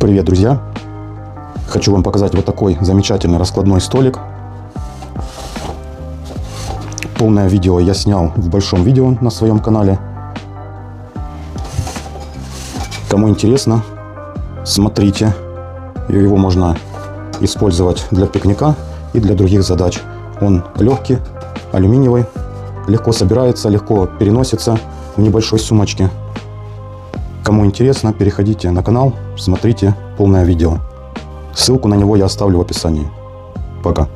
Привет, друзья! Хочу вам показать вот такой замечательный раскладной столик. Полное видео я снял в большом видео на своем канале. Кому интересно, смотрите. Его можно использовать для пикника и для других задач. Он легкий, алюминиевый, легко собирается, легко переносится в небольшой сумочке. Кому интересно, переходите на канал, смотрите полное видео. Ссылку на него я оставлю в описании. Пока.